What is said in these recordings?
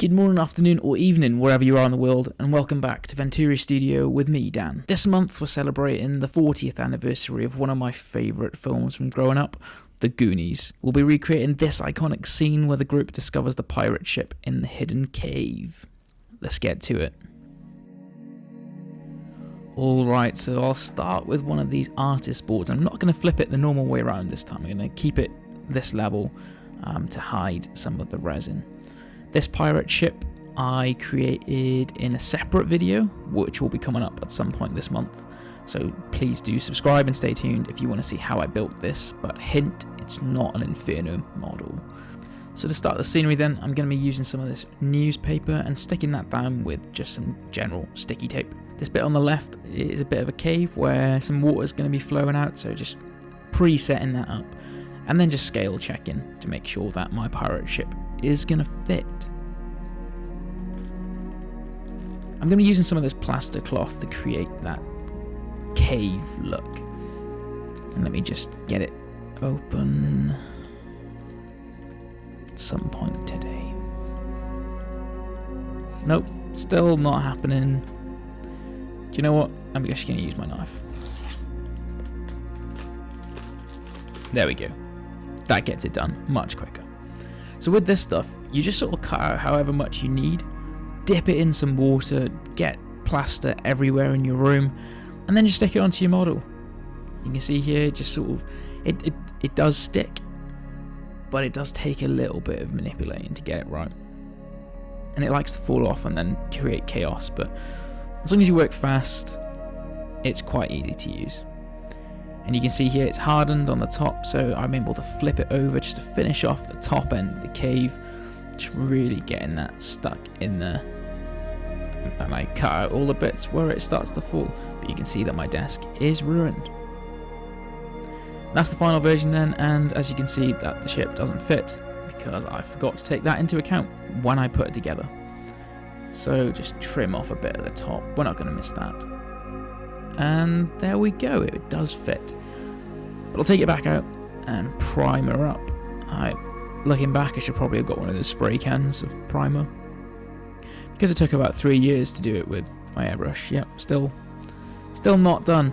Good morning, afternoon or evening wherever you are in the world, and welcome back to Ventura Studio with me, Dan. This month we're celebrating the 40th anniversary of one of my favourite films from growing up, The Goonies. We'll be recreating this iconic scene where the group discovers the pirate ship in the hidden cave. Let's get to it. Alright, so I'll start with one of these artist boards. I'm not going to flip it the normal way around this time. I'm going to keep it this level to hide some of the resin. This pirate ship I created in a separate video, which will be coming up at some point this month. So please do subscribe and stay tuned if you want to see how I built this. But hint, it's not an Inferno model. So to start the scenery then, I'm going to be using some of this newspaper and sticking that down with just some general sticky tape. This bit on the left is a bit of a cave where some water is going to be flowing out, so just pre-setting that up. And then just scale checking to make sure that my pirate ship is going to fit. I'm going to be using some of this plaster cloth to create that cave look. And let me just get it open at some point today. Nope, still not happening. Do you know what? I'm just going to use my knife. There we go. That gets it done much quicker. So with this stuff, you just sort of cut out however much you need, dip it in some water, get plaster everywhere in your room, and then just stick it onto your model. You can see here, just sort of, it does stick, but it does take a little bit of manipulating to get it right. And it likes to fall off and then create chaos, but as long as you work fast, it's quite easy to use. And you can see here it's hardened on the top, so I'm able to flip it over just to finish off the top end of the cave, just really getting that stuck in there. And I cut out all the bits where it starts to fall, but you can see that my desk is ruined. That's the final version then, and as you can see that the ship doesn't fit because I forgot to take that into account when I put it together. So just trim off a bit at the top, we're not going to miss that. And there we go, it does fit. But I'll take it back out and primer up. Looking back, I should probably have got one of those spray cans of primer, because it took about 3 years to do it with my airbrush. Yep, still not done.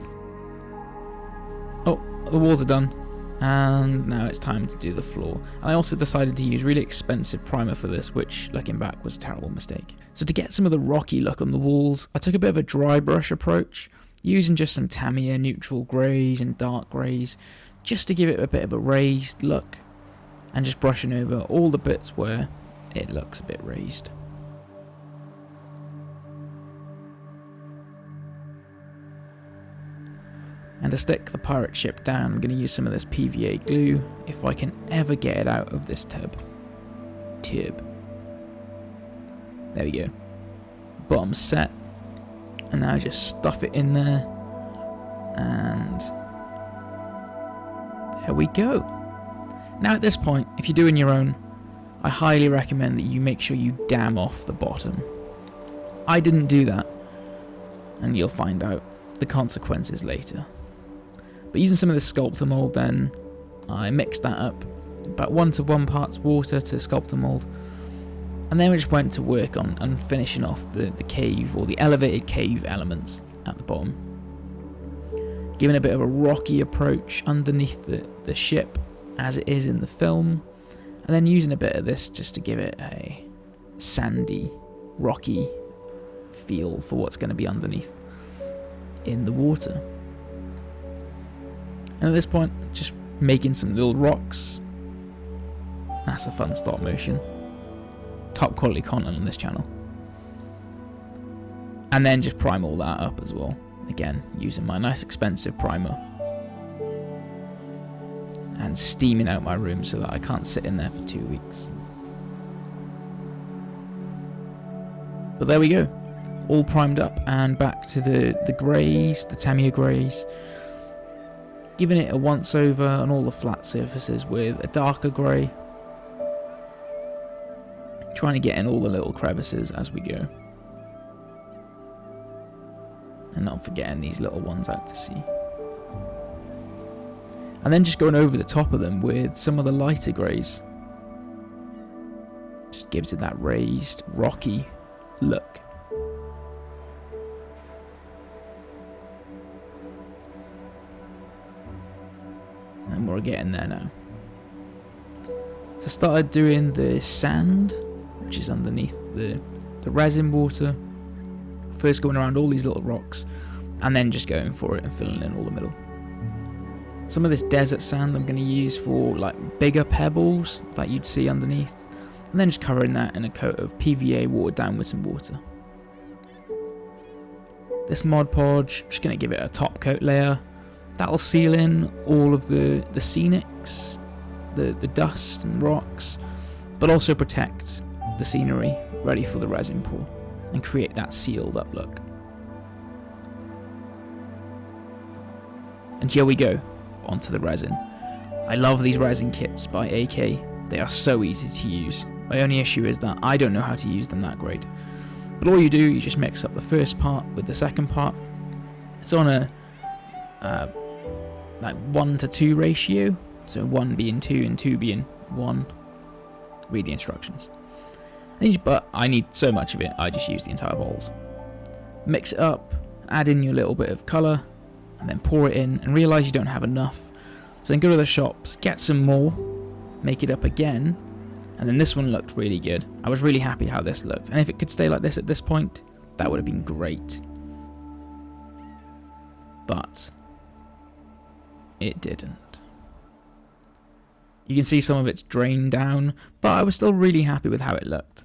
Oh, the walls are done, and now it's time to do the floor. And I also decided to use really expensive primer for this, which looking back was a terrible mistake. So to get some of the rocky look on the walls, I took a bit of a dry brush approach, using just some Tamiya neutral greys and dark greys, just to give it a bit of a raised look, and just brushing over all the bits where it looks a bit raised. And to stick the pirate ship down, I'm going to use some of this PVA glue, if I can ever get it out of this tub. There we go. Bottom set. And now just stuff it in there, and there we go. Now at this point, if you're doing your own, I highly recommend that you make sure you dam off the bottom. I didn't do that, and you'll find out the consequences later. But using some of this sculptor mold then, I mixed that up, about 1:1 parts water to sculptor mold. And then we just went to work on finishing off the cave, or the elevated cave elements at the bottom. Giving a bit of a rocky approach underneath the ship, as it is in the film. And then using a bit of this just to give it a sandy, rocky feel for what's going to be underneath in the water. And at this point, just making some little rocks. That's a fun stop motion. Top quality content on this channel. And then just prime all that up as well, again using my nice expensive primer, and steaming out my room so that I can't sit in there for 2 weeks. But there we go, all primed up and back to the greys, the Tamiya greys, giving it a once over on all the flat surfaces with a darker grey, trying to get in all the little crevices as we go, and not forgetting these little ones out to sea. And then just going over the top of them with some of the lighter greys, just just gives it that raised, rocky look. And we're getting there now. So I started doing the sand, which is underneath the resin water. First going around all these little rocks, and then just going for it and filling in all the middle. Some of this desert sand I'm going to use for like bigger pebbles that you'd see underneath, and then just covering that in a coat of PVA watered down with some water. This Mod Podge, just going to give it a top coat layer. That'll seal in all of the scenics, the dust and rocks, but also protect the scenery ready for the resin pour and create that sealed up look. And here we go, onto the resin. I love these resin kits by AK. They are so easy to use. My only issue is that I don't know how to use them that great. But all you do, you just mix up the first part with the second part. It's on a like 1:2 ratio, so 1 being 2 and 2 being 1. Read the instructions. But I need so much of it, I just use the entire bottles. Mix it up, add in your little bit of colour, and then pour it in, and realise you don't have enough. So then go to the shops, get some more, make it up again, and then this one looked really good. I was really happy how this looked, and if it could stay like this at this point, that would have been great. But it didn't. You can see some of it's drained down, but I was still really happy with how it looked.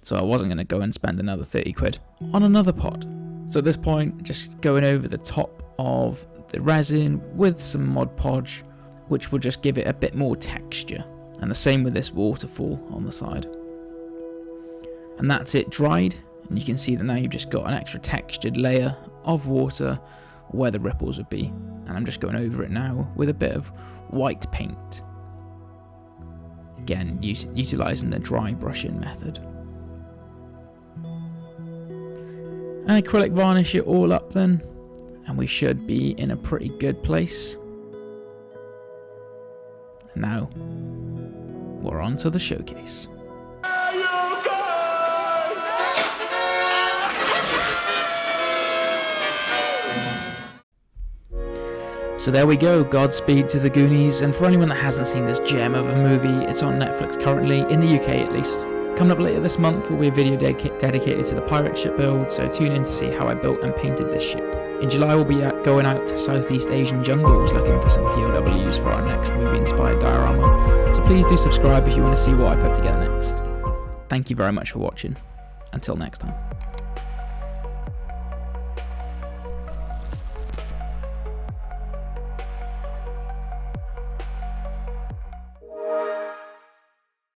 So I wasn't going to go and spend another 30 quid on another pot. So at this point, just going over the top of the resin with some Mod Podge, which will just give it a bit more texture. And the same with this waterfall on the side. And that's it dried, and you can see that now you've just got an extra textured layer of water where the ripples would be. And I'm just going over it now with a bit of white paint. Again, utilising the dry brushing method. And acrylic varnish it all up then, and we should be in a pretty good place. And now, we're on to the showcase. So there we go, Godspeed to the Goonies, and for anyone that hasn't seen this gem of a movie, it's on Netflix currently, in the UK at least. Coming up later this month will be a video dedicated to the pirate ship build, so tune in to see how I built and painted this ship. In July we'll be going out to Southeast Asian jungles looking for some POWs for our next movie-inspired diorama, so please do subscribe if you want to see what I put together next. Thank you very much for watching. Until next time.